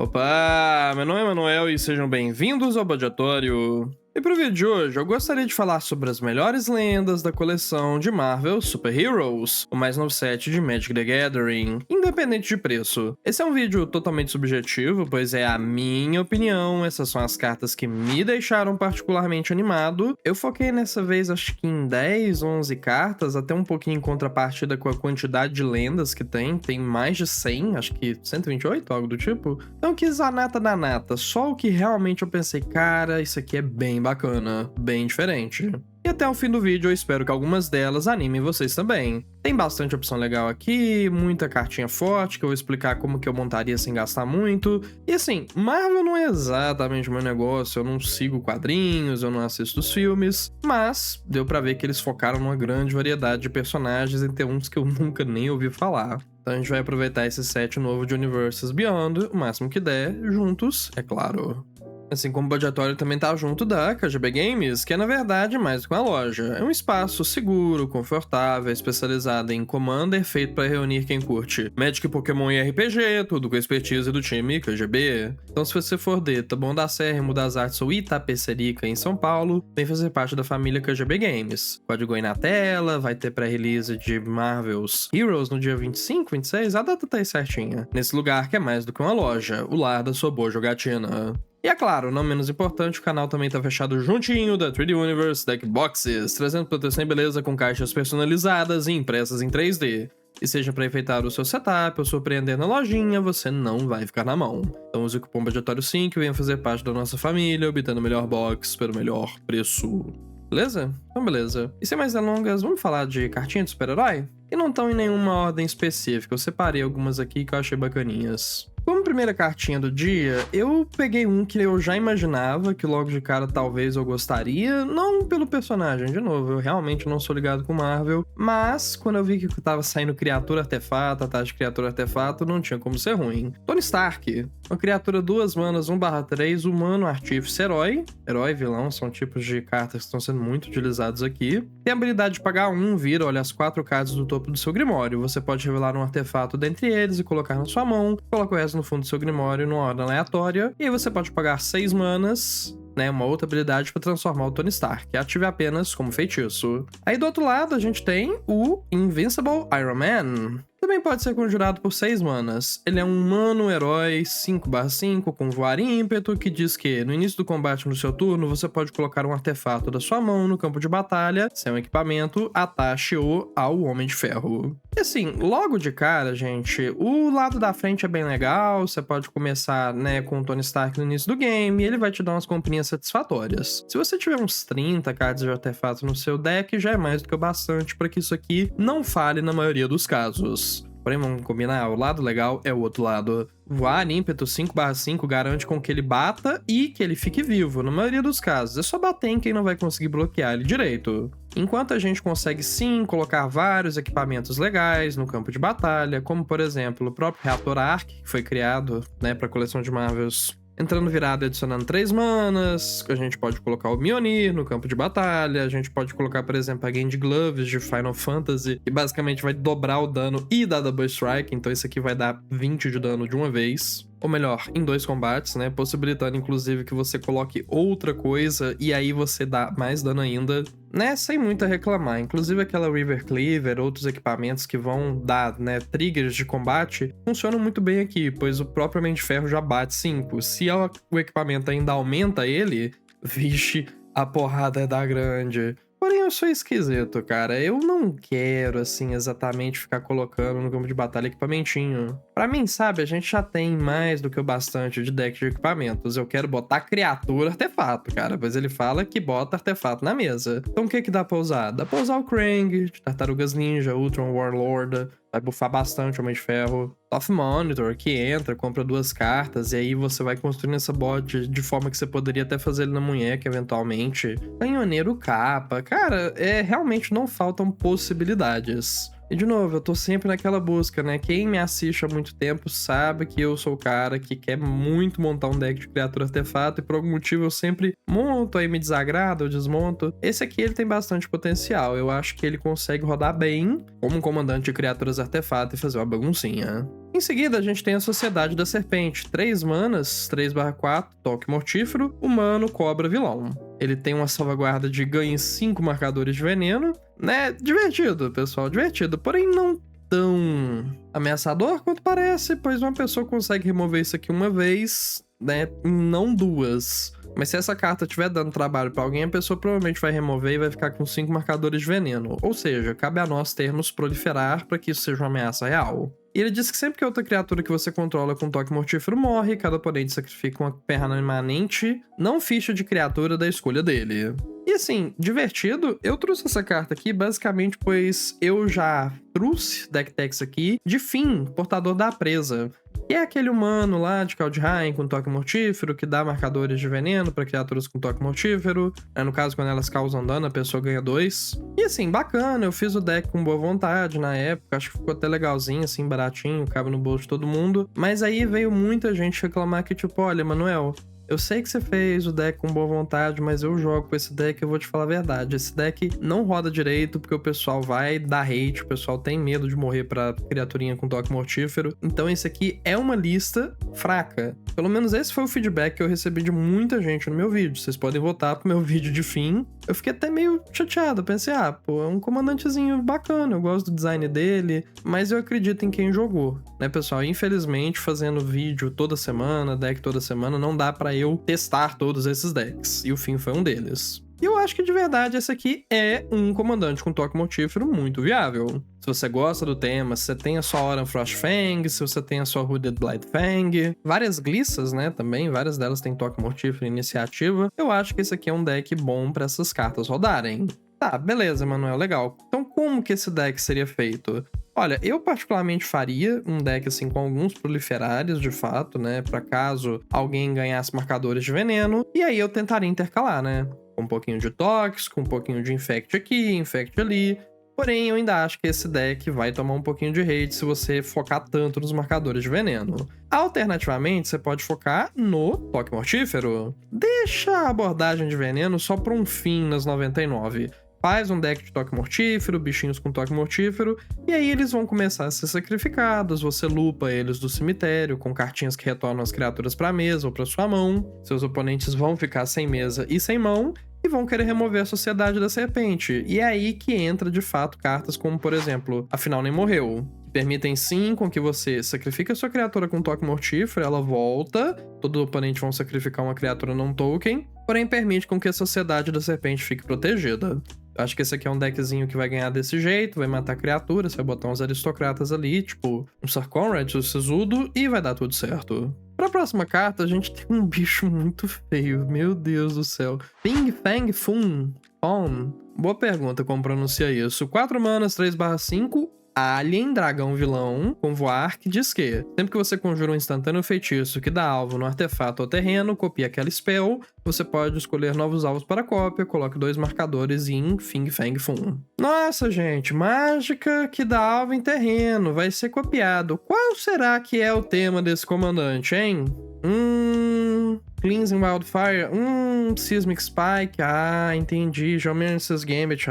Opa, meu nome é Manuel e sejam bem-vindos ao Badiatório. E pro vídeo de hoje, eu gostaria de falar sobre as melhores lendas da coleção de Marvel Super Heroes, o mais novo set de Magic the Gathering, independente de preço. Esse é um vídeo totalmente subjetivo, pois é a minha opinião, essas são as cartas que me deixaram particularmente animado. Eu foquei nessa vez acho que em 10, 11 cartas, até um pouquinho em contrapartida com a quantidade de lendas que tem mais de 100, acho que 128, algo do tipo. Então quis a nata da nata, só o que realmente eu pensei, cara, isso aqui é bem bacana, bem diferente. E até o fim do vídeo eu espero que algumas delas animem vocês também. Tem bastante opção legal aqui, muita cartinha forte que eu vou explicar como que eu montaria sem gastar muito. E assim, Marvel não é exatamente o meu negócio, eu não sigo quadrinhos, eu não assisto os filmes, mas deu pra ver que eles focaram numa grande variedade de personagens e tem uns que eu nunca nem ouvi falar. Então a gente vai aproveitar esse set novo de Universes Beyond, o máximo que der, juntos, é claro. Assim como o Badiatório também tá junto da KGB Games, que é na verdade mais do que uma loja. É um espaço seguro, confortável, especializado em Commander, feito para reunir quem curte Magic, Pokémon e RPG, tudo com a expertise do time KGB. Então se você for de Taboão da Serra, Remo das Artes ou Itapecerica em São Paulo, vem fazer parte da família KGB Games. Código aí na tela, vai ter pré-release de Marvel's Heroes no dia 25, 26, a data tá aí certinha. Nesse lugar que é mais do que uma loja, o lar da sua boa jogatina. E é claro, não menos importante, o canal também tá fechado juntinho da 3D Universe Deck Boxes, trazendo proteção e beleza com caixas personalizadas e impressas em 3D. E seja para enfeitar o seu setup ou surpreender na lojinha, você não vai ficar na mão. Então use o cupom Badiatório5 e venha fazer parte da nossa família, obtendo o melhor box pelo melhor preço. Beleza? Então beleza. E sem mais delongas, vamos falar de cartinha de super-herói? E não estão em nenhuma ordem específica, eu separei algumas aqui que eu achei bacaninhas. Como primeira cartinha do dia, eu peguei um que eu já imaginava que logo de cara talvez eu gostaria, não pelo personagem, de novo, eu realmente não sou ligado com Marvel, mas quando eu vi que tava saindo criatura artefato, a taxa de criatura artefato, não tinha como ser ruim. Tony Stark, uma criatura 2 manas, 1/3, humano, artífice, herói. Herói e vilão são tipos de cartas que estão sendo muito utilizados aqui. Tem a habilidade de pagar 1, vira, olha as 4 cartas do topo do seu Grimório. Você pode revelar um artefato dentre eles e colocar na sua mão, coloca o resto no fundo do seu Grimório numa ordem aleatória, e aí você pode pagar 6 manas, né, uma outra habilidade para transformar o Tony Stark, que ative apenas como feitiço. Aí do outro lado a gente tem o Invincible Iron Man. Também pode ser conjurado por 6 manas. Ele é um humano herói 5/5 com voar e ímpeto, que diz que no início do combate no seu turno, você pode colocar um artefato da sua mão no campo de batalha, sem um equipamento, atache-o ao Homem de Ferro. E assim, logo de cara, gente, o lado da frente é bem legal, você pode começar, né, com o Tony Stark no início do game, e ele vai te dar umas comprinhas satisfatórias. Se você tiver uns 30 cartas de artefato no seu deck, já é mais do que o bastante para que isso aqui não falhe na maioria dos casos. Porém, vamos combinar, o lado legal é o outro lado. Voar ímpeto 5/5 garante com que ele bata e que ele fique vivo, na maioria dos casos. É só bater em quem não vai conseguir bloquear ele direito. Enquanto a gente consegue sim colocar vários equipamentos legais no campo de batalha, como por exemplo o próprio Reator Arc, que foi criado, né, para a coleção de Marvels. Entrando virado e adicionando 3 manas, a gente pode colocar o Mjolnir no campo de batalha, a gente pode colocar, por exemplo, a Gand Gloves de Final Fantasy, que basicamente vai dobrar o dano e dar Double Strike, então isso aqui vai dar 20 de dano de uma vez. Ou melhor, em 2 combates, né, possibilitando inclusive que você coloque outra coisa e aí você dá mais dano ainda, né, sem muito a reclamar. Inclusive aquela River Cleaver, outros equipamentos que vão dar, né, triggers de combate, funcionam muito bem aqui, pois o próprio Homem de Ferro já bate 5. Se o equipamento ainda aumenta ele, vixe, a porrada é da grande. Porém, eu sou esquisito, cara. Eu não quero, assim, exatamente ficar colocando no campo de batalha equipamentinho. Pra mim, sabe, a gente já tem mais do que o bastante de deck de equipamentos. Eu quero botar criatura artefato, cara, pois ele fala que bota artefato na mesa. Então o que dá pra usar? Dá pra usar o Krang, de Tartarugas Ninja, Ultron Warlord, vai buffar bastante o Homem de Ferro. Tough Monitor, que entra, compra 2 cartas, e aí você vai construindo essa bot de forma que você poderia até fazer ele na munheca, eventualmente. Canhoneiro capa. Cara, realmente não faltam possibilidades. E de novo, eu tô sempre naquela busca, né? Quem me assiste há muito tempo sabe que eu sou o cara que quer muito montar um deck de criatura artefato e por algum motivo eu sempre monto, aí me desagrada, eu desmonto. Esse aqui ele tem bastante potencial, eu acho que ele consegue rodar bem como um comandante de criaturas artefato e fazer uma baguncinha. Em seguida, a gente tem a Sociedade da Serpente. 3 manas, 3/4, toque mortífero, humano, cobra, vilão. Ele tem uma salvaguarda de ganhe 5 marcadores de veneno, né? Divertido, pessoal, divertido. Porém, não tão ameaçador quanto parece, pois uma pessoa consegue remover isso aqui uma vez, né? Não duas. Mas se essa carta estiver dando trabalho pra alguém, a pessoa provavelmente vai remover e vai ficar com 5 marcadores de veneno. Ou seja, cabe a nós termos proliferar para que isso seja uma ameaça real. E ele diz que sempre que outra criatura que você controla com toque mortífero morre, cada oponente sacrifica uma permanente, não ficha de criatura da escolha dele. E assim, divertido, eu trouxe essa carta aqui basicamente pois eu já trouxe deck decks aqui de Fim, Portador da Presa. Que é aquele humano lá de Kaldheim com toque mortífero, que dá marcadores de veneno para criaturas com toque mortífero. No caso, quando elas causam dano, a pessoa ganha 2. E assim, bacana, eu fiz o deck com boa vontade na época, acho que ficou até legalzinho, assim, baratinho, cabe no bolso de todo mundo. Mas aí veio muita gente reclamar que, tipo, olha, Manuel, eu sei que você fez o deck com boa vontade, mas eu jogo com esse deck, eu vou te falar a verdade. Esse deck não roda direito, porque o pessoal vai dar hate, o pessoal tem medo de morrer pra criaturinha com toque mortífero. Então esse aqui é uma lista fraca. Pelo menos esse foi o feedback que eu recebi de muita gente no meu vídeo. Vocês podem votar pro meu vídeo de Fim. Eu fiquei até meio chateado, pensei, pô, é um comandantezinho bacana, eu gosto do design dele, mas eu acredito em quem jogou, né, pessoal? Infelizmente, fazendo vídeo toda semana, deck toda semana, não dá pra eu testar todos esses decks, e o Fim foi um deles. E eu acho que de verdade esse aqui é um comandante com toque mortífero muito viável. Se você gosta do tema, se você tem a sua Auran Frostfang, se você tem a sua Hooded Blightfang, várias glissas, né, também, várias delas têm toque mortífero e iniciativa, eu acho que esse aqui é um deck bom pra essas cartas rodarem. Tá, beleza, Manuel, legal. Então como que esse deck seria feito? Olha, eu particularmente faria um deck assim com alguns proliferários, de fato, né, pra caso alguém ganhasse marcadores de veneno, e aí eu tentaria intercalar, né, com um pouquinho de toques, com um pouquinho de infect aqui, infect ali. Porém, eu ainda acho que esse deck vai tomar um pouquinho de hate se você focar tanto nos marcadores de veneno. Alternativamente, você pode focar no toque mortífero. Deixa a abordagem de veneno só para um fim nas 99. Faz um deck de toque mortífero, bichinhos com toque mortífero, e aí eles vão começar a ser sacrificados, você lupa eles do cemitério com cartinhas que retornam as criaturas para a mesa ou para sua mão. Seus oponentes vão ficar sem mesa e sem mão, e vão querer remover a Sociedade da Serpente. E é aí que entra, de fato, cartas como, por exemplo, Afinal Nem Morreu, que permitem sim com que você sacrifique a sua criatura com toque mortífero, ela volta, todo oponente vão sacrificar uma criatura não token, porém permite com que a Sociedade da Serpente fique protegida. Acho que esse aqui é um deckzinho que vai ganhar desse jeito, vai matar criaturas, vai botar uns aristocratas ali, tipo um Sir Conrad, o Sisudo, e vai dar tudo certo. Pra próxima carta, a gente tem um bicho muito feio, meu Deus do céu. Ping Fang Fun. Fawn. Boa pergunta como pronuncia isso. 4 manas, 3/5, Alien, dragão vilão, com voar, que diz que sempre que você conjura um instantâneo feitiço que dá alvo no artefato ou terreno, copia aquela spell, você pode escolher novos alvos para cópia, coloque 2 marcadores em Fing Fang Fun. Nossa, gente, mágica que dá alvo em terreno, vai ser copiado. Qual será que é o tema desse comandante, hein? Cleansing Wildfire, Seismic Spike, entendi, Geomancer's Gambit,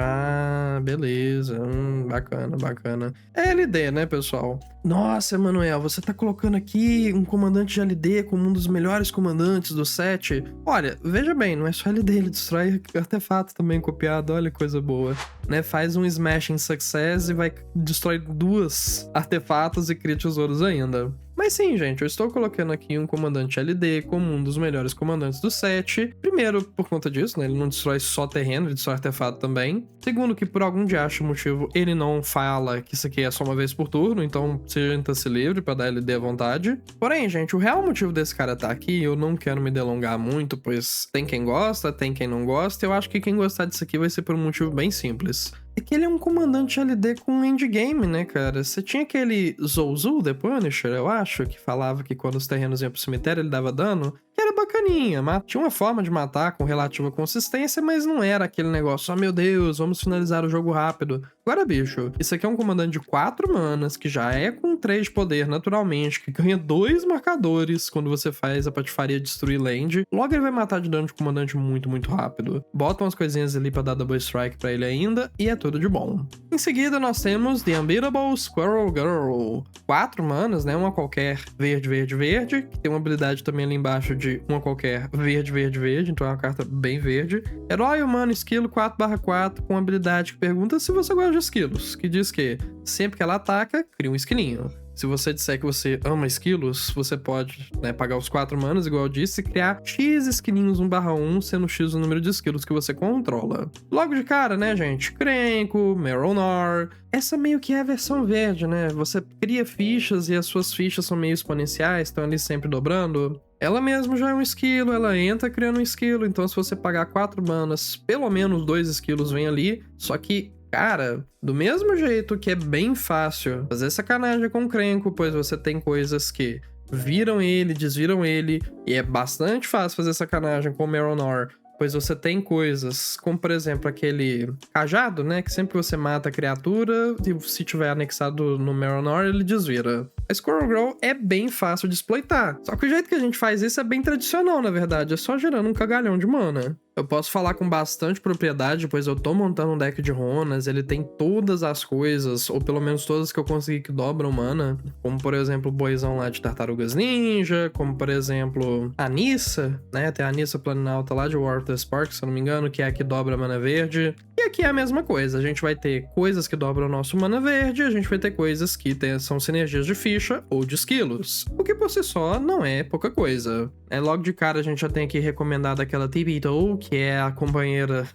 beleza, bacana, bacana. É LD, né, pessoal? Nossa, Emanuel, você tá colocando aqui um comandante de LD como um dos melhores comandantes do set. Olha, veja bem, não é só LD, ele destrói artefato também copiado, olha que coisa boa. Né, faz um Smashing Success e vai destrói 2 artefatos e cria tesouros ainda. Mas sim, gente, eu estou colocando aqui um comandante LD como um dos melhores comandantes do set. Primeiro, por conta disso, né? Ele não destrói só terreno, ele destrói artefato também. Segundo, que por algum diacho motivo ele não fala que isso aqui é só uma vez por turno, então sinta-se livre pra dar LD à vontade. Porém, gente, o real motivo desse cara estar aqui, eu não quero me delongar muito, pois tem quem gosta, tem quem não gosta. Eu acho que quem gostar disso aqui vai ser por um motivo bem simples. É que ele é um comandante LD com endgame, né, cara? Você tinha aquele Zouzou The Punisher, eu acho, que falava que quando os terrenos iam pro cemitério ele dava dano, que era bacaninha, tinha uma forma de matar com relativa consistência, mas não era aquele negócio, meu Deus, vamos finalizar o jogo rápido. Agora, bicho, isso aqui é um comandante de 4 manas, que já é com 3 de poder naturalmente, que ganha 2 marcadores quando você faz a patifaria destruir land. Logo ele vai matar de dano de comandante muito, muito rápido. Bota umas coisinhas ali pra dar double strike pra ele ainda, e é tudo de bom. Em seguida, nós temos The Unbeatable Squirrel Girl. 4 manas, né? Uma qualquer verde, verde, verde, que tem uma habilidade também ali embaixo de uma qualquer verde, verde, verde, então é uma carta bem verde. Herói humano, esquilo 4/4, com habilidade que pergunta se você gosta de esquilos, que diz que sempre que ela ataca, cria um esquilinho. Se você disser que você ama esquilos, você pode, né, pagar os 4 manas, igual eu disse, e criar X esquilinhos 1/1, sendo X o número de esquilos que você controla. Logo de cara, né, gente? Krenko, Marrow-Nar. Essa meio que é a versão verde, né? Você cria fichas e as suas fichas são meio exponenciais, estão ali sempre dobrando. Ela mesmo já é um esquilo, ela entra criando um esquilo, então se você pagar 4 manas, pelo menos 2 esquilos vêm ali, só que cara, do mesmo jeito que é bem fácil fazer sacanagem com o Krenko, pois você tem coisas que viram ele, desviram ele, e é bastante fácil fazer sacanagem com o Marrow-Nar, pois você tem coisas como, por exemplo, aquele cajado, né, que sempre que você mata a criatura, e se tiver anexado no Marrow-Nar, ele desvira. A Squirrel Girl é bem fácil de exploitar, só que o jeito que a gente faz isso é bem tradicional, na verdade, é só gerando um cagalhão de mana. Eu posso falar com bastante propriedade, pois eu tô montando um deck de Ronas, ele tem todas as coisas, ou pelo menos todas que eu consegui que dobram mana, como por exemplo o boizão lá de Tartarugas Ninja, como por exemplo a Nissa, né, tem a Nissa Planinauta lá de War of the Spark, se eu não me engano, que é a que dobra mana verde. E aqui é a mesma coisa, a gente vai ter coisas que dobram o nosso mana verde, a gente vai ter coisas que são sinergias de ficha ou de esquilos, o que por si só não é pouca coisa. Logo de cara a gente já tem aqui recomendado aquela Tipito, que é a companheira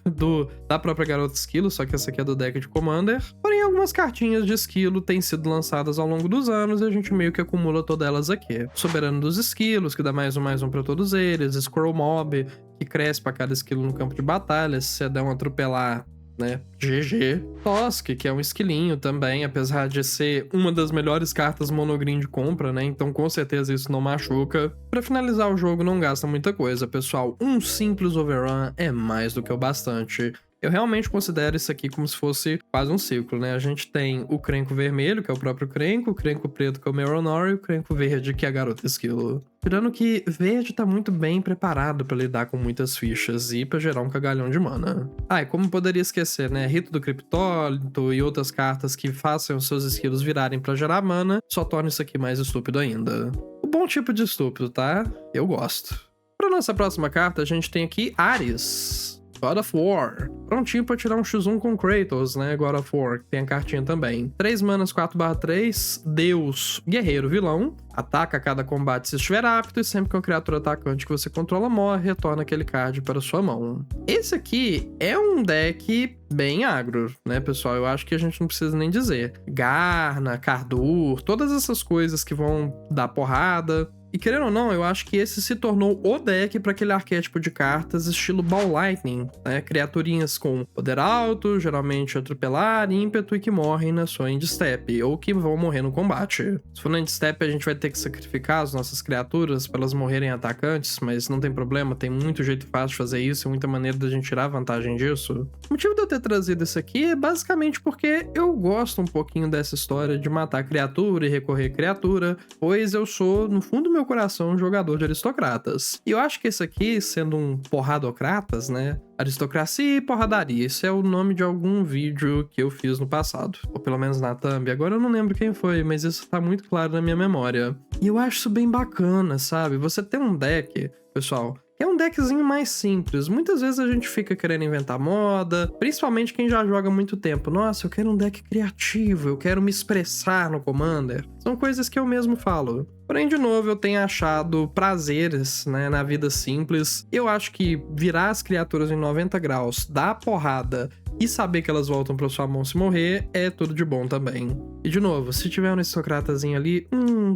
da própria Garota Esquilo, só que essa aqui é do deck de Commander. Porém, algumas cartinhas de esquilo têm sido lançadas ao longo dos anos e a gente meio que acumula todas elas aqui. Soberano dos Esquilos, que dá mais um pra todos eles. Squirrel Mob, que cresce pra cada esquilo no campo de batalha. Se você der um atropelar, né? GG. Tosk, que é um esquilinho também, apesar de ser uma das melhores cartas monogreen de compra, né? Então com certeza isso não machuca. Pra finalizar o jogo não gasta muita coisa, pessoal. Um simples overrun é mais do que o bastante. Eu realmente considero isso aqui como se fosse quase um ciclo, né? A gente tem o Krenko vermelho, que é o próprio Krenko, o Krenko preto, que é o Marrow-Nar, e o Krenko verde, que é a Garota Esquilo. Tirando que verde tá muito bem preparado pra lidar com muitas fichas e pra gerar um cagalhão de mana. E como poderia esquecer, né? Rito do Criptólito e outras cartas que façam os seus esquilos virarem pra gerar mana, só torna isso aqui mais estúpido ainda. O bom tipo de estúpido, tá? Eu gosto. Pra nossa próxima carta, a gente tem aqui Ares, God of War. Prontinho pra tirar um X1 com Kratos, né? God of War, que tem a cartinha também. 3 manas 4/3, Deus, Guerreiro, Vilão. Ataca a cada combate se estiver apto e sempre que uma criatura atacante que você controla morre, retorna aquele card para sua mão. Esse aqui é um deck bem agro, né, pessoal? Eu acho que a gente não precisa nem dizer. Garna, Cardur, todas essas coisas que vão dar porrada. E querendo ou não, eu acho que esse se tornou o deck para aquele arquétipo de cartas estilo Ball Lightning, né? Criaturinhas com poder alto, geralmente atropelar, ímpeto e que morrem na sua end-step, ou que vão morrer no combate. Se for na end-step, a gente vai ter que sacrificar as nossas criaturas para elas morrerem atacantes, mas não tem problema, tem muito jeito fácil de fazer isso e muita maneira da gente tirar vantagem disso. O motivo de eu ter trazido isso aqui é basicamente porque eu gosto um pouquinho dessa história de matar criatura e recorrer criatura, pois eu sou, no fundo do meu coração, um jogador de aristocratas. E eu acho que esse aqui, sendo um porradocratas, né? Aristocracia e porradaria. Esse é o nome de algum vídeo que eu fiz no passado. Ou pelo menos na thumb. Agora eu não lembro quem foi, mas isso tá muito claro na minha memória. E eu acho isso bem bacana, sabe? Você tem um deck, pessoal, é um deckzinho mais simples. Muitas vezes a gente fica querendo inventar moda, principalmente quem já joga há muito tempo. Nossa, eu quero um deck criativo, eu quero me expressar no Commander. São coisas que eu mesmo falo. Porém, de novo, eu tenho achado prazeres, né, na vida simples. Eu acho que virar as criaturas em 90 graus, dar porrada e saber que elas voltam pra sua mão se morrer é tudo de bom também. E de novo, se tiver um aristocratazinho ali,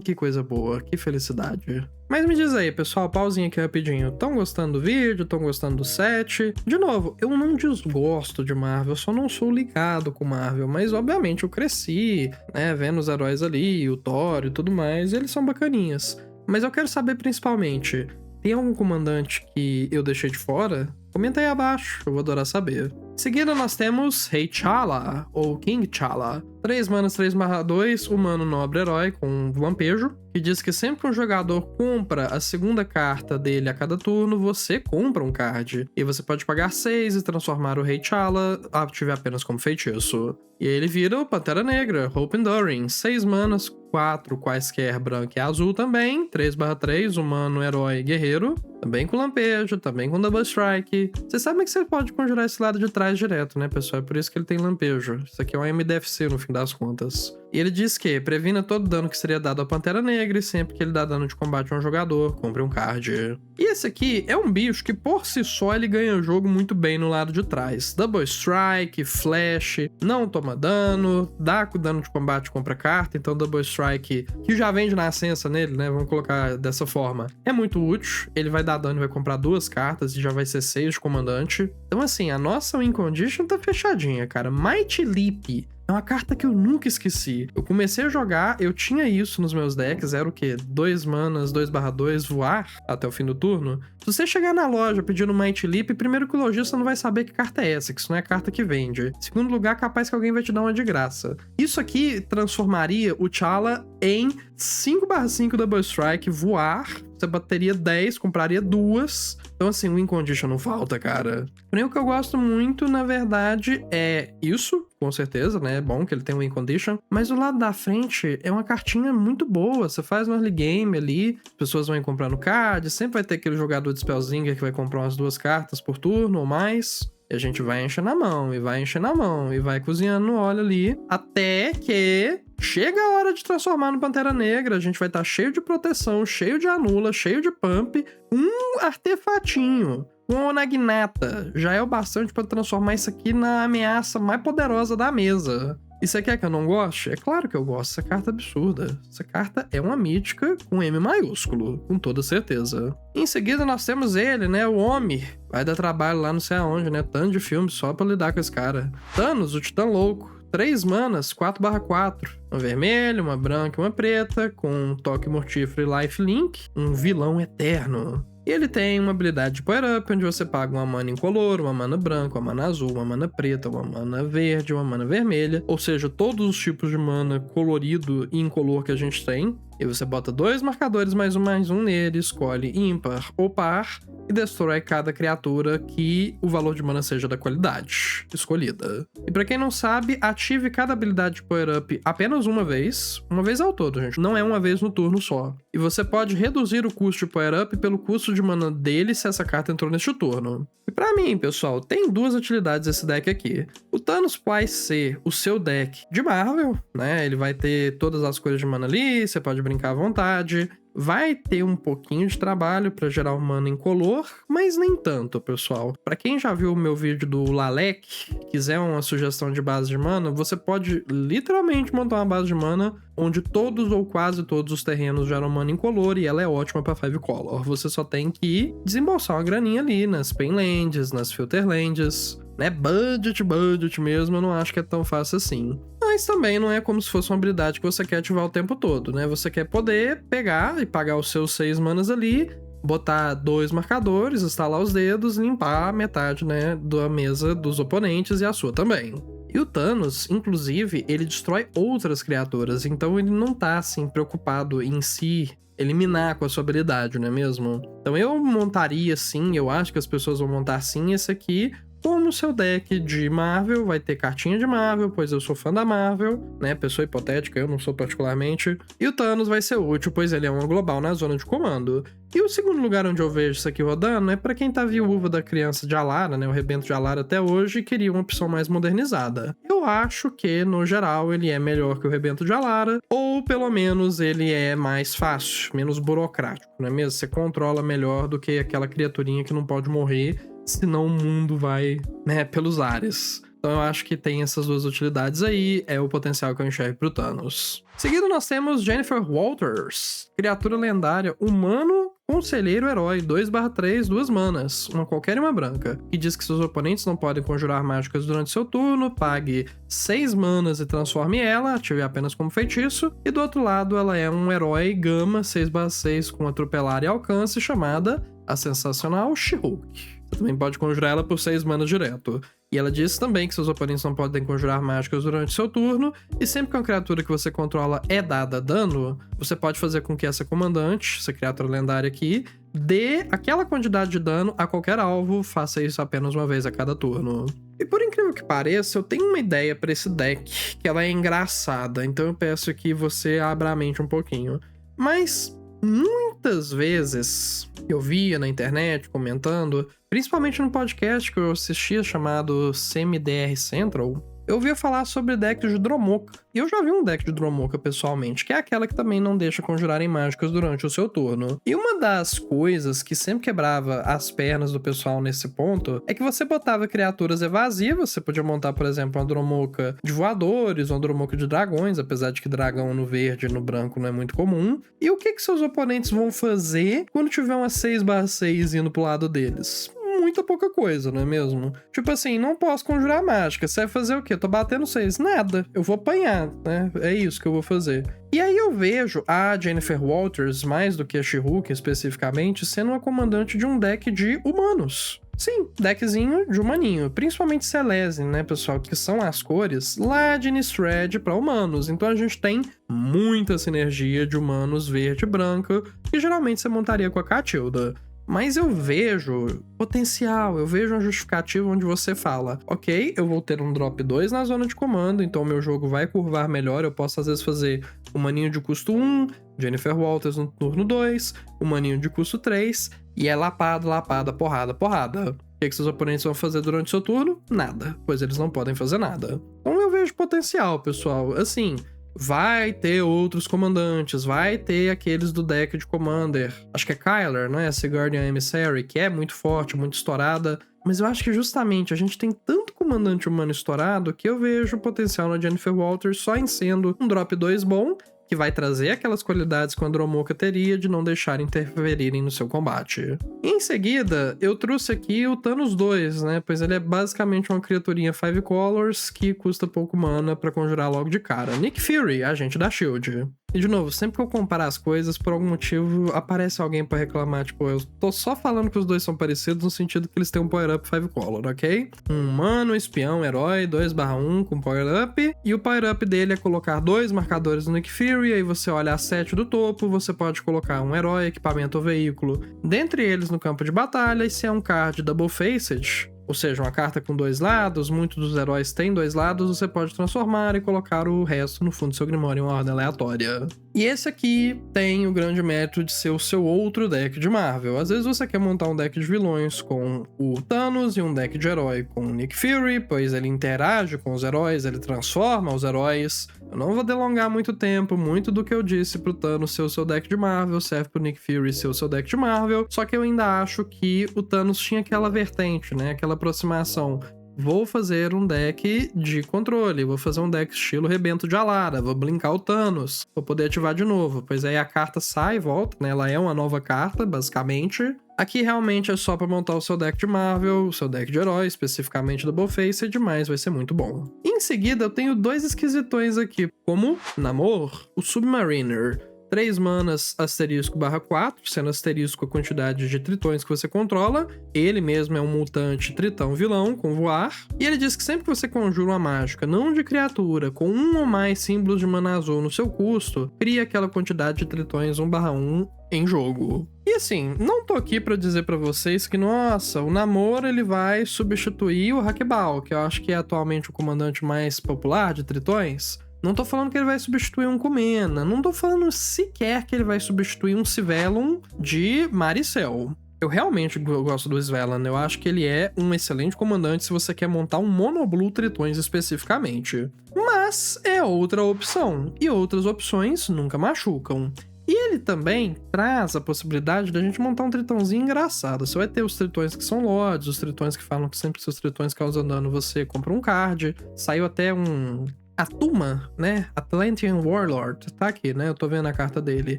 que coisa boa, que felicidade. Mas me diz aí, pessoal, pausinha aqui rapidinho. Tão gostando do vídeo? Tão gostando do set? De novo, eu não desgosto de Marvel, eu só não sou ligado com Marvel, mas obviamente eu cresci, né, vendo os heróis ali, o Thor e tudo mais, e eles são bacaninhas. Mas eu quero saber principalmente, tem algum comandante que eu deixei de fora? Comenta aí abaixo, eu vou adorar saber. Em seguida, nós temos Rei T'Challa, ou King T'Challa. 3 manas, 3/2, humano nobre herói com lampejo, que diz que sempre que um jogador compra a segunda carta dele a cada turno, você compra um card. E você pode pagar 6 e transformar o Rei T'Challa, ativar apenas como feitiço. E aí ele vira o Pantera Negra, Hope Enduring, 6 manas, 4 quaisquer branco e azul também, 3/3, humano, herói, guerreiro, também com lampejo, também com double strike. Vocês sabem que você pode conjurar esse lado de trás direto, né, pessoal? É por isso que ele tem lampejo. Isso aqui é um MDFC no fim das contas. E ele diz que previna todo dano que seria dado ao Pantera Negra e sempre que ele dá dano de combate a um jogador, compre um card. E esse aqui é um bicho que por si só ele ganha o jogo muito bem no lado de trás. Double Strike, Flash, não toma dano, dá com dano de combate, compra carta, então Double Strike, que já vem de nascença nele, né, vamos colocar dessa forma, é muito útil. Ele vai dar dano e vai comprar 2 cartas e já vai ser 6 de comandante. Então assim, a nossa Win Condition tá fechadinha, cara. Mighty Leap é uma carta que eu nunca esqueci. Eu comecei a jogar, eu tinha isso nos meus decks, era o quê? 2 manas, 2/2, voar até o fim do turno. Se você chegar na loja pedindo Mighty Leap, primeiro que o lojista não vai saber que carta é essa, que isso não é a carta que vende. Segundo lugar, capaz que alguém vai te dar uma de graça. Isso aqui transformaria o T'Challa em 5/5 Double Strike, voar. Você bateria 10, compraria 2. Então, assim, o Win Condition não falta, cara. Porém, o que eu gosto muito, na verdade, é isso, com certeza, né? É bom que ele tem um Win Condition. Mas o lado da frente é uma cartinha muito boa. Você faz um early game ali, as pessoas vão comprando card, sempre vai ter aquele jogador de Spellzinger que vai comprar umas 2 cartas por turno ou mais. E a gente vai enchendo a mão, e vai enchendo a mão, e vai cozinhando no óleo ali, até que chega a hora de transformar no Pantera Negra. A gente vai estar cheio de proteção, cheio de anula, cheio de pump, um artefatinho, uma Onagnata. Já é o bastante para transformar isso aqui na ameaça mais poderosa da mesa. E você quer que eu não goste? É claro que eu gosto. Essa carta é absurda. Essa carta é uma mítica com M maiúsculo, com toda certeza. Em seguida nós temos ele, né? O Homem. Vai dar trabalho lá não sei aonde, né? Tanto de filme só pra lidar com esse cara. Thanos, o Titã Louco. 3 manas, 4/4. Uma vermelha, uma branca e uma preta, com um toque mortífero e lifelink. Um vilão eterno. E ele tem uma habilidade de Power Up, onde você paga uma mana incolor, uma mana branca, uma mana azul, uma mana preta, uma mana verde, uma mana vermelha. Ou seja, todos os tipos de mana colorido e incolor que a gente tem. E você bota 2 marcadores mais um nele, escolhe ímpar ou par e destrói cada criatura que o valor de mana seja da qualidade escolhida. E pra quem não sabe, ative cada habilidade de Power Up apenas uma vez ao todo, gente. Não é uma vez no turno só. E você pode reduzir o custo de Power Up pelo custo de mana dele se essa carta entrou neste turno. E pra mim, pessoal, tem 2 utilidades esse deck aqui. O Thanos vai ser o seu deck de Marvel, né? Ele vai ter todas as cores de mana ali, você pode brincar à vontade. Vai ter um pouquinho de trabalho para gerar um mana incolor, mas nem tanto, pessoal. Para quem já viu o meu vídeo do Lalek, quiser uma sugestão de base de mana, você pode literalmente montar uma base de mana onde todos ou quase todos os terrenos geram mana incolor e ela é ótima para 5 color. Você só tem que desembolsar uma graninha ali nas Painlands, nas Filterlands, né? Budget mesmo, eu não acho que é tão fácil assim. Mas também não é como se fosse uma habilidade que você quer ativar o tempo todo, né? Você quer poder pegar e pagar os seus 6 manas ali, botar 2 marcadores, estalar os dedos e limpar metade, né, da mesa dos oponentes e a sua também. E o Thanos, inclusive, ele destrói outras criaturas, então ele não tá, assim, preocupado em si eliminar com a sua habilidade, não é mesmo? Então eu montaria sim, eu acho que as pessoas vão montar sim esse aqui, como o seu deck de Marvel, vai ter cartinha de Marvel, pois eu sou fã da Marvel, né? Pessoa hipotética, eu não sou particularmente. E o Thanos vai ser útil, pois ele é uma global na zona de comando. E o segundo lugar onde eu vejo isso aqui rodando é pra quem tá viúva da criança de Alara, né? O rebento de Alara até hoje, e queria uma opção mais modernizada. Eu acho que, no geral, ele é melhor que o rebento de Alara, ou pelo menos ele é mais fácil, menos burocrático, não é mesmo? Você controla melhor do que aquela criaturinha que não pode morrer, senão o mundo vai, né, pelos ares. Então eu acho que tem essas 2 utilidades aí, é o potencial que eu enxergo pro Thanos. Seguido nós temos Jennifer Walters, criatura lendária, humano, conselheiro herói, 2/3, 2 manas, uma qualquer e uma branca, que diz que seus oponentes não podem conjurar mágicas durante seu turno, pague 6 manas e transforme ela, ative apenas como feitiço, e do outro lado ela é um herói gama 6/6 com atropelar e alcance, chamada a sensacional She-Hulk. Você também pode conjurar ela por 6 manas direto. E ela diz também que seus oponentes não podem conjurar mágicas durante seu turno, e sempre que uma criatura que você controla é dada dano, você pode fazer com que essa comandante, essa criatura lendária aqui, dê aquela quantidade de dano a qualquer alvo, faça isso apenas uma vez a cada turno. E por incrível que pareça, eu tenho uma ideia para esse deck, que ela é engraçada, então eu peço que você abra a mente um pouquinho. Mas muitas vezes eu via na internet comentando, principalmente no podcast que eu assistia chamado CMDR Central, eu ouvia falar sobre deck de Dromoka. E eu já vi um deck de Dromoka pessoalmente, que é aquela que também não deixa conjurarem mágicas durante o seu turno. E uma das coisas que sempre quebrava as pernas do pessoal nesse ponto é que você botava criaturas evasivas, você podia montar, por exemplo, uma Dromoka de voadores, uma Dromoka de dragões, apesar de que dragão no verde e no branco não é muito comum. E o que seus oponentes vão fazer quando tiver uma 6/6 indo pro lado deles? Muita pouca coisa, não é mesmo? Tipo assim, não posso conjurar mágica. Você vai fazer o quê? Tô batendo 6. Nada. Eu vou apanhar, né? É isso que eu vou fazer. E aí eu vejo a Jennifer Walters, mais do que a She-Hulk especificamente, sendo uma comandante de um deck de humanos. Sim, deckzinho de humaninho, principalmente Selesnya, né, pessoal, que são as cores lá de Innistrad para humanos. Então a gente tem muita sinergia de humanos verde e branco, que geralmente você montaria com a Catilda. Mas eu vejo potencial, eu vejo uma justificativa onde você fala, ok, eu vou ter um drop 2 na zona de comando, então o meu jogo vai curvar melhor, eu posso às vezes fazer um maninho de custo 1, Jennifer Walters no turno 2, um maninho de custo 3, e é lapada, porrada. O que seus oponentes vão fazer durante o seu turno? Nada, pois eles não podem fazer nada. Então eu vejo potencial, pessoal, assim... Vai ter outros comandantes, vai ter aqueles do deck de Commander. Acho que é Kyler, não é? Essa Guardian Emissary, que é muito forte, muito estourada. Mas eu acho que justamente a gente tem tanto comandante humano estourado que eu vejo potencial na Jennifer Walters só em sendo um drop 2 bom, que vai trazer aquelas qualidades que o Dromoka teria de não deixar interferirem no seu combate. Em seguida, eu trouxe aqui o Thanos 2, né? Pois ele é basicamente uma criaturinha 5 colors que custa pouco mana pra conjurar logo de cara. Nick Fury, agente da SHIELD. E de novo, sempre que eu comparar as coisas, por algum motivo, aparece alguém pra reclamar, tipo, eu tô só falando que os dois são parecidos no sentido que eles têm um power-up 5 color, ok? Um humano, espião, herói, 2/1 com power-up, e o power-up dele é colocar 2 marcadores no Nick Fury, aí você olha a 7 do topo, você pode colocar um herói, equipamento ou veículo, dentre eles no campo de batalha, e se é um card double-faced, ou seja, uma carta com 2 lados, muitos dos heróis têm 2 lados, você pode transformar e colocar o resto no fundo do seu Grimório em uma ordem aleatória. E esse aqui tem o grande mérito de ser o seu outro deck de Marvel. Às vezes você quer montar um deck de vilões com o Thanos e um deck de herói com o Nick Fury, pois ele interage com os heróis, ele transforma os heróis. Eu não vou delongar muito tempo, muito do que eu disse pro Thanos ser o seu deck de Marvel, serve pro Nick Fury ser o seu deck de Marvel, só que eu ainda acho que o Thanos tinha aquela vertente, né, aquela aproximação. Vou fazer um deck de controle, vou fazer um deck estilo Rebento de Alara, vou blinkar o Thanos, vou poder ativar de novo, pois aí a carta sai e volta, né, ela é uma nova carta, basicamente. Aqui realmente é só pra montar o seu deck de Marvel, o seu deck de herói, especificamente do Double-Face, e demais, vai ser muito bom. Em seguida, eu tenho 2 esquisitões aqui, como Namor, o Submariner. 3 manas *4, sendo asterisco a quantidade de tritões que você controla. Ele mesmo é um mutante tritão vilão com voar. E ele diz que sempre que você conjura uma mágica, não de criatura, com um ou mais símbolos de mana azul no seu custo, cria aquela quantidade de tritões 1/1 em jogo. E assim, não tô aqui pra dizer pra vocês que, nossa, o Namor ele vai substituir o Hakebal, que eu acho que é atualmente o comandante mais popular de tritões. Não tô falando que ele vai substituir um Kumena, não tô falando sequer que ele vai substituir um Svelun de Maricel. Eu realmente gosto do Svelun, eu acho que ele é um excelente comandante se você quer montar um Monoblue Tritões especificamente. Mas é outra opção, e outras opções nunca machucam. E ele também traz a possibilidade da gente montar um tritãozinho engraçado. Você vai ter os tritões que são lords, os tritões que falam que sempre que seus tritões causam dano você compra um card. Saiu até um... Atuma, né? Atlantean Warlord, tá aqui, né? Eu tô vendo a carta dele.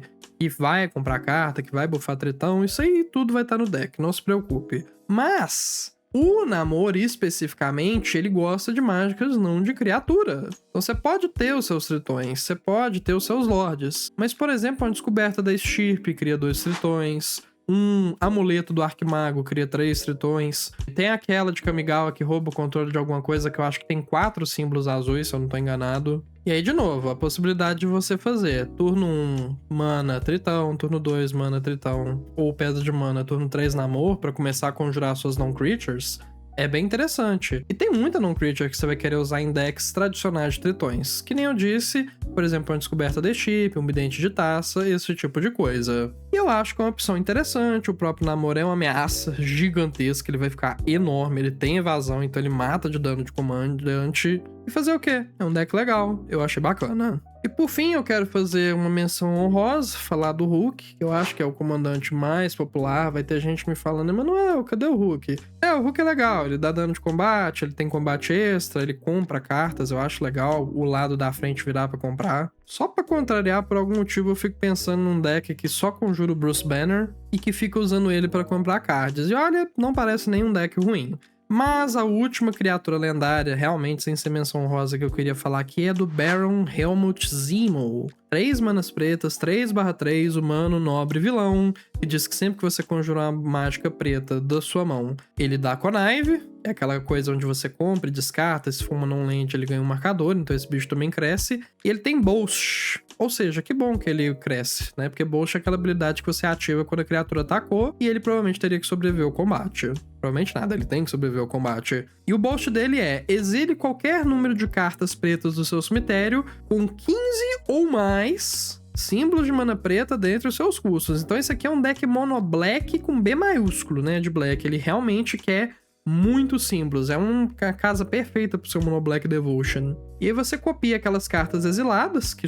Que vai comprar carta, que vai buffar tritão, isso aí tudo vai estar no deck, não se preocupe. Mas o Namor, especificamente, ele gosta de mágicas não de criatura. Então você pode ter os seus tritões, você pode ter os seus lords. Mas, por exemplo, uma descoberta da Estirpe cria 2 tritões. Um amuleto do Arquimago cria 3 tritões. Tem aquela de Kamigawa que rouba o controle de alguma coisa, que eu acho que tem 4 símbolos azuis, se eu não tô enganado. E aí, de novo, a possibilidade de você fazer turno 1, mana, tritão, turno 2, mana, tritão, ou pedra de mana, turno 3, namor, pra começar a conjurar suas non-creatures, é bem interessante. E tem muita non-creature que você vai querer usar em decks tradicionais de tritões. Que nem eu disse, por exemplo, uma descoberta de chip, um bidente de taça, esse tipo de coisa. E eu acho que é uma opção interessante. O próprio Namor é uma ameaça gigantesca, ele vai ficar enorme, ele tem evasão, então ele mata de dano de comandante. E fazer o quê? É um deck legal, eu achei bacana. E por fim, eu quero fazer uma menção honrosa, falar do Hulk, que eu acho que é o comandante mais popular. Vai ter gente me falando, Emanuel, cadê o Hulk? O Hulk é legal, ele dá dano de combate, ele tem combate extra, ele compra cartas, eu acho legal o lado da frente virar pra comprar. Só pra contrariar, por algum motivo, eu fico pensando num deck que só conjura o Bruce Banner e que fica usando ele pra comprar cards. E olha, não parece nenhum deck ruim. Mas a última criatura lendária, realmente sem ser menção honrosa, que eu queria falar aqui é do Baron Helmut Zemo. 3 manas pretas, 3/3, humano, nobre, vilão, que diz que sempre que você conjurar uma mágica preta da sua mão, ele dá Connive, é aquela coisa onde você compra e descarta, se for uma non-land ele ganha um marcador, então esse bicho também cresce. E ele tem Boast, ou seja, que bom que ele cresce, né? Porque Boast é aquela habilidade que você ativa quando a criatura atacou, e ele provavelmente teria que sobreviver ao combate. Provavelmente nada, ele tem que sobreviver ao combate. E o Boast dele é: exile qualquer número de cartas pretas do seu cemitério com 15 ou mais símbolos de mana preta dentre os seus custos. Então esse aqui é um deck mono black com B maiúsculo, né, de black. Ele realmente quer muitos símbolos. É uma casa perfeita pro seu mono black devotion. E aí você copia aquelas cartas exiladas, que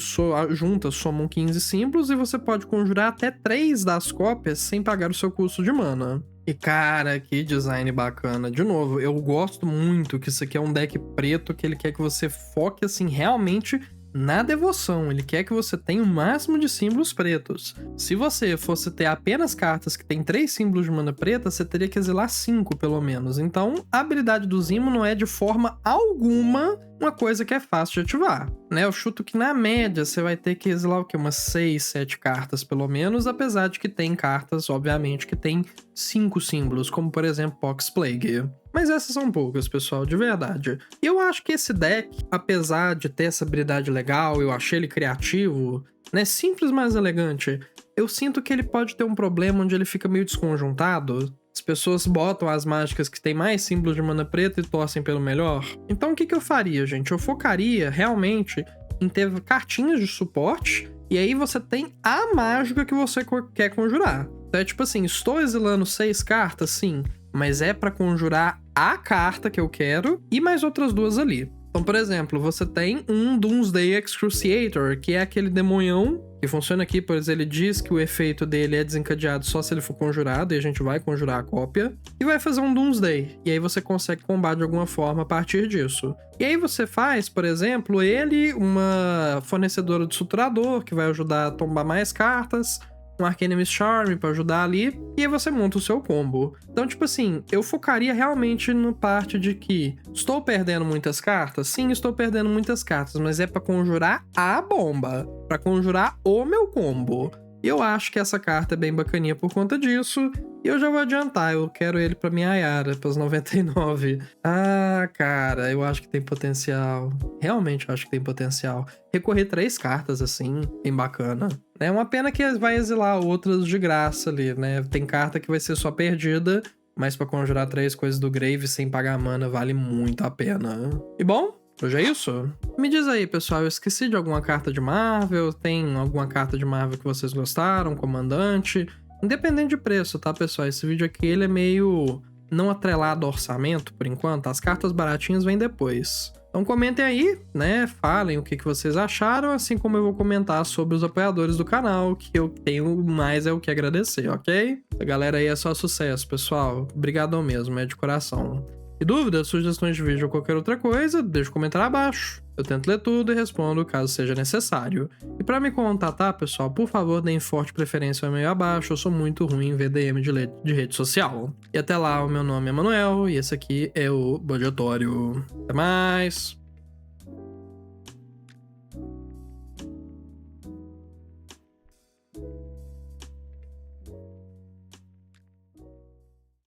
juntas somam 15 símbolos, e você pode conjurar até 3 das cópias sem pagar o seu custo de mana. E cara, que design bacana. De novo, eu gosto muito que isso aqui é um deck preto, que ele quer que você foque assim realmente na devoção, ele quer que você tenha o máximo de símbolos pretos. Se você fosse ter apenas cartas que tem 3 símbolos de mana preta, você teria que exilar 5 pelo menos. Então, a habilidade do Zemo não é de forma alguma uma coisa que é fácil de ativar, né? Eu chuto que na média você vai ter que exilar o quê? Umas 6, 7 cartas pelo menos, apesar de que tem cartas, obviamente, que tem 5 símbolos, como por exemplo Pox Plague. Mas essas são poucas, pessoal, de verdade. E eu acho que esse deck, apesar de ter essa habilidade legal, eu achei ele criativo, né? Simples, mas elegante. Eu sinto que ele pode ter um problema onde ele fica meio desconjuntado. As pessoas botam as mágicas que tem mais símbolos de mana preta e torcem pelo melhor. Então o que eu faria, gente? Eu focaria realmente em ter cartinhas de suporte, e aí você tem a mágica que você quer conjurar. Então é tipo assim, estou exilando 6 cartas, sim, mas é pra conjurar a carta que eu quero e mais outras 2 ali. Então, por exemplo, você tem um Doomsday Excruciator, que é aquele demonhão que funciona aqui, pois ele diz que o efeito dele é desencadeado só se ele for conjurado, e a gente vai conjurar a cópia, e vai fazer um Doomsday, e aí você consegue combar de alguma forma a partir disso. E aí você faz, por exemplo, ele uma fornecedora de suturador, que vai ajudar a tombar mais cartas, um Arcane Charm pra ajudar ali, e aí você monta o seu combo. Então, tipo assim, eu focaria realmente na parte de que estou perdendo muitas cartas? Sim, estou perdendo muitas cartas, mas é pra conjurar a bomba, pra conjurar o meu combo. E eu acho que essa carta é bem bacaninha por conta disso. E eu já vou adiantar, eu quero ele pra minha Ayara, pras 99. Ah, cara, eu acho que tem potencial. Realmente eu acho que tem potencial. Recorrer 3 cartas, assim, bem bacana. É uma pena que vai exilar outras de graça ali, né? Tem carta que vai ser só perdida, mas pra conjurar 3 coisas do Grave sem pagar mana vale muito a pena. E bom, hoje é isso? Me diz aí, pessoal, eu esqueci de alguma carta de Marvel? Tem alguma carta de Marvel que vocês gostaram? Comandante? Independente de preço, tá, pessoal? Esse vídeo aqui, ele é meio não atrelado ao orçamento, por enquanto. As cartas baratinhas vêm depois. Então comentem aí, né? Falem o que vocês acharam, assim como eu vou comentar sobre os apoiadores do canal, que eu tenho mais é o que agradecer, ok? A galera aí é só sucesso, pessoal. Obrigadão mesmo, é de coração. E dúvidas, sugestões de vídeo ou qualquer outra coisa, deixa um comentário abaixo. Eu tento ler tudo e respondo caso seja necessário. E pra me contatar, pessoal, por favor, deem forte preferência ao e-mail abaixo, eu sou muito ruim em ver DM de rede social. E até lá, o meu nome é Manuel e esse aqui é o Budgetório. Até mais!